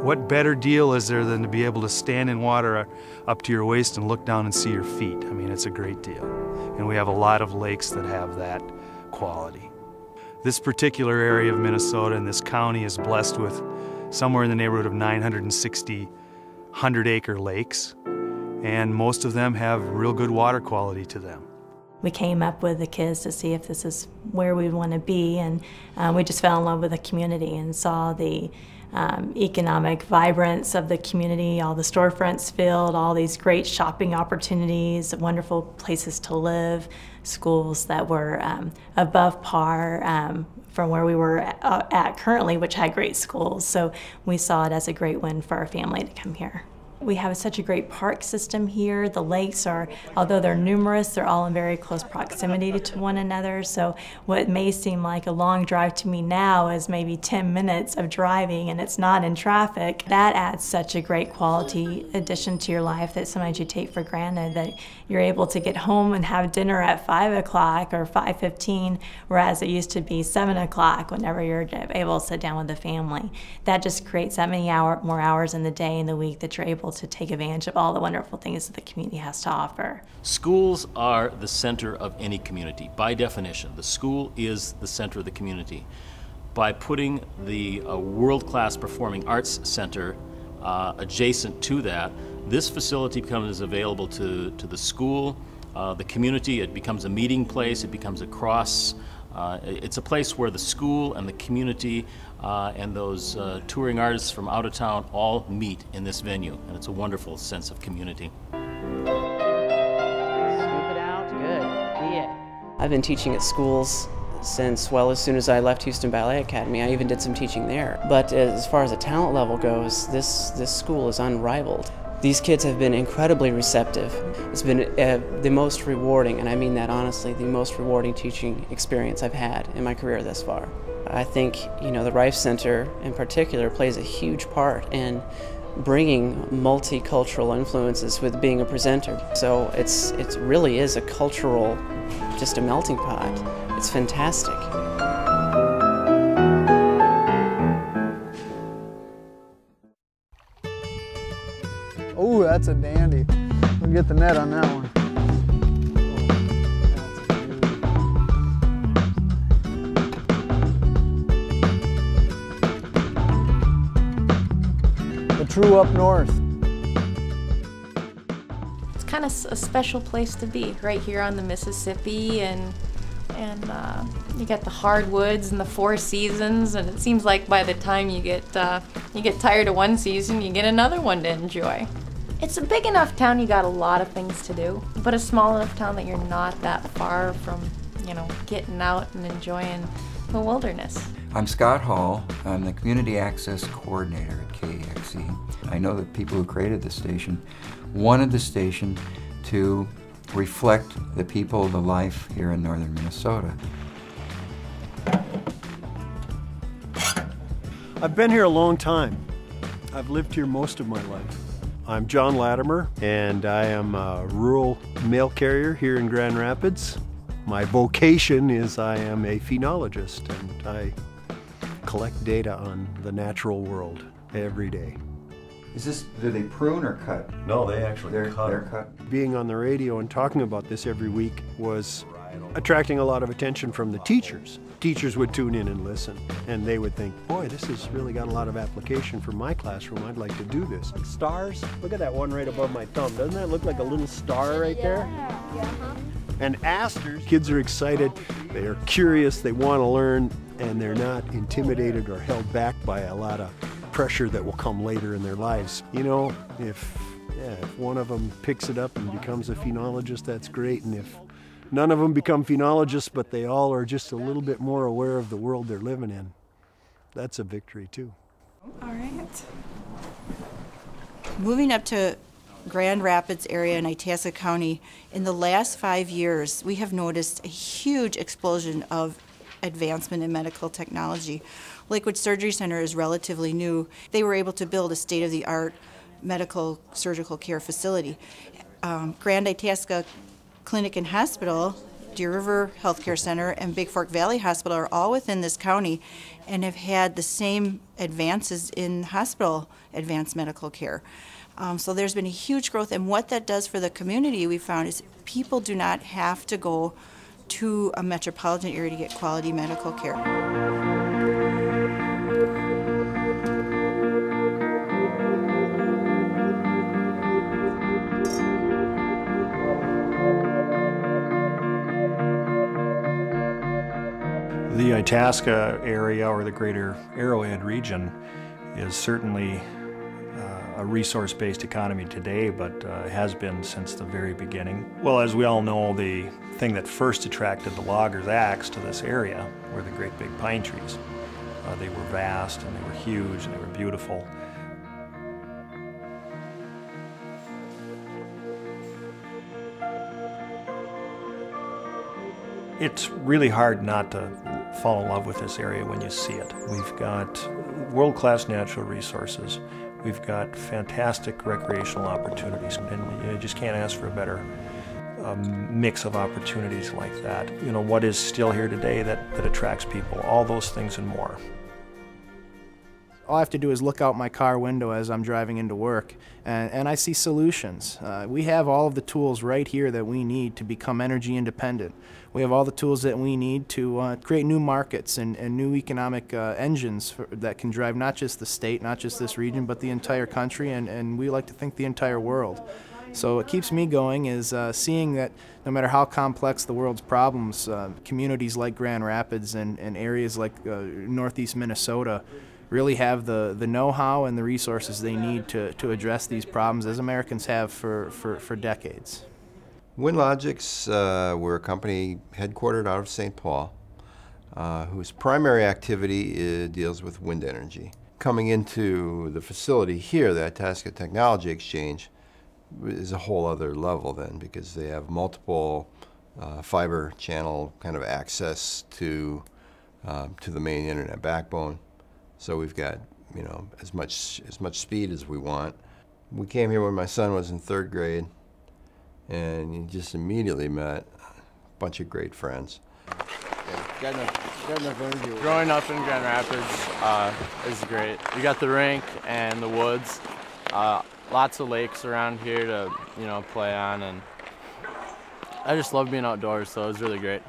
What better deal is there than to be able to stand in water up to your waist and look down and see your feet? I mean, it's a great deal. And we have a lot of lakes that have that quality. This particular area of Minnesota and this county is blessed with somewhere in the neighborhood of 960 100-acre lakes, and most of them have real good water quality to them. We came up with the kids to see if this is where we want to be, and we just fell in love with the community and saw the economic vibrance of the community, all the storefronts filled, all these great shopping opportunities, wonderful places to live, schools that were above par from where we were at currently, which had great schools. So we saw it as a great win for our family to come here. We have such a great park system here. The lakes are, although they're numerous, they're all in very close proximity to one another. So what may seem like a long drive to me now is maybe 10 minutes of driving, and it's not in traffic. That adds such a great quality addition to your life that sometimes you take for granted, that you're able to get home and have dinner at 5 o'clock or 5:15, whereas it used to be 7 o'clock whenever you're able to sit down with the family. That just creates that many more hours in the day and the week that you're able to take advantage of all the wonderful things that the community has to offer. Schools are the center of any community. By definition, the school is the center of the community. By putting the world-class performing arts center adjacent to that, this facility becomes available to the school, the community. It becomes a meeting place, it becomes a cross. It's a place where the school and the community and those touring artists from out of town all meet in this venue, and it's a wonderful sense of community. Scoop it out, good, yeah. I've been teaching at schools since, well, as soon as I left Houston Ballet Academy. I even did some teaching there. But as far as the talent level goes, this school is unrivaled. These kids have been incredibly receptive. It's been the most rewarding, and I mean that honestly, the most rewarding teaching experience I've had in my career thus far. I think, you know, the Reif Center in particular plays a huge part in bringing multicultural influences with being a presenter. So it really is a cultural, just a melting pot. It's fantastic. Oh, that's a dandy. We'll get the net on that one. The true up north. It's kind of a special place to be, right here on the Mississippi, and you get the hardwoods and the four seasons, and it seems like by the time you get tired of one season, you get another one to enjoy. It's a big enough town, you got a lot of things to do, but a small enough town that you're not that far from, you know, getting out and enjoying the wilderness. I'm Scott Hall. I'm the Community Access Coordinator at KAXE. I know that people who created the station wanted the station to reflect the people, the life here in northern Minnesota. I've been here a long time. I've lived here most of my life. I'm John Latimer, and I am a rural mail carrier here in Grand Rapids. My vocation is I am a phenologist, and I collect data on the natural world every day. Do they prune or cut? No, they actually cut. They're cut. Being on the radio and talking about this every week was attracting a lot of attention from the teachers. Teachers would tune in and listen, and they would think, boy, this has really got a lot of application for my classroom. I'd like to do this. Stars, look at that one right above my thumb. Doesn't that look like a little star right there? Yeah. And asters, kids are excited, they are curious, they want to learn, and they're not intimidated or held back by a lot of pressure that will come later in their lives. You know, if one of them picks it up and becomes a phenologist, that's great, and if none of them become phenologists, but they all are just a little bit more aware of the world they're living in, that's a victory too. All right. Moving up to Grand Rapids area in Itasca County, in the last 5 years, we have noticed a huge explosion of advancement in medical technology. Lakewood Surgery Center is relatively new. They were able to build a state-of-the-art medical surgical care facility. Grand Itasca Clinic and Hospital Deer River Healthcare Center and Big Fork Valley Hospital are all within this county and have had the same advances in hospital advanced medical care. So there's been a huge growth, and what that does for the community, we found, is people do not have to go to a metropolitan area to get quality medical care. The Itasca area, or the greater Arrowhead region, is certainly a resource-based economy today, but has been since the very beginning. Well, as we all know, the thing that first attracted the loggers' axe to this area were the great big pine trees. They were vast, and they were huge, and they were beautiful. It's really hard not to fall in love with this area when you see it. We've got world-class natural resources. We've got fantastic recreational opportunities, and you just can't ask for a better mix of opportunities like that. You know, what is still here today that attracts people, all those things and more. All I have to do is look out my car window as I'm driving into work, and I see solutions. We have all of the tools right here that we need to become energy independent. We have all the tools that we need to create new markets and new economic engines that can drive not just the state, not just this region, but the entire country, and we like to think the entire world. So what keeps me going is seeing that no matter how complex the world's problems, communities like Grand Rapids and areas like northeast Minnesota really have the know-how and the resources they need to address these problems, as Americans have for decades. WindLogix, we're a company headquartered out of St. Paul, whose primary activity deals with wind energy. Coming into the facility here, the Itasca Technology Exchange, is a whole other level then, because they have multiple fiber channel kind of access to the main internet backbone. So we've got, you know, as much speed as we want. We came here when my son was in 3rd grade, and you just immediately met a bunch of great friends. Growing up in Grand Rapids is great. You got the rink and the woods, lots of lakes around here to, you know, play on, and I just love being outdoors, so it was really great.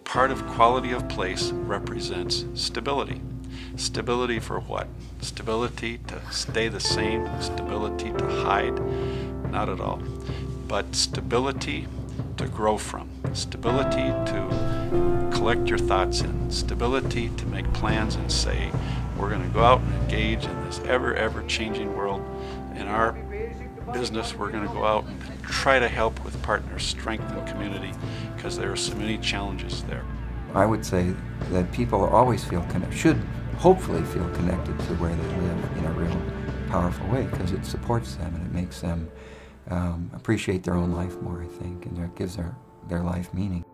Part of quality of place represents stability. Stability for what? Stability to stay the same, stability to hide? Not at all. But stability to grow from, stability to collect your thoughts in, stability to make plans and say, we're going to go out and engage in this ever changing world. In our business, we're going to go out and try to help with partners, strengthen community, because there are so many challenges there. I would say that people always should hopefully feel connected to where they live in a real powerful way, because it supports them and it makes them appreciate their own life more, I think, and it gives their life meaning.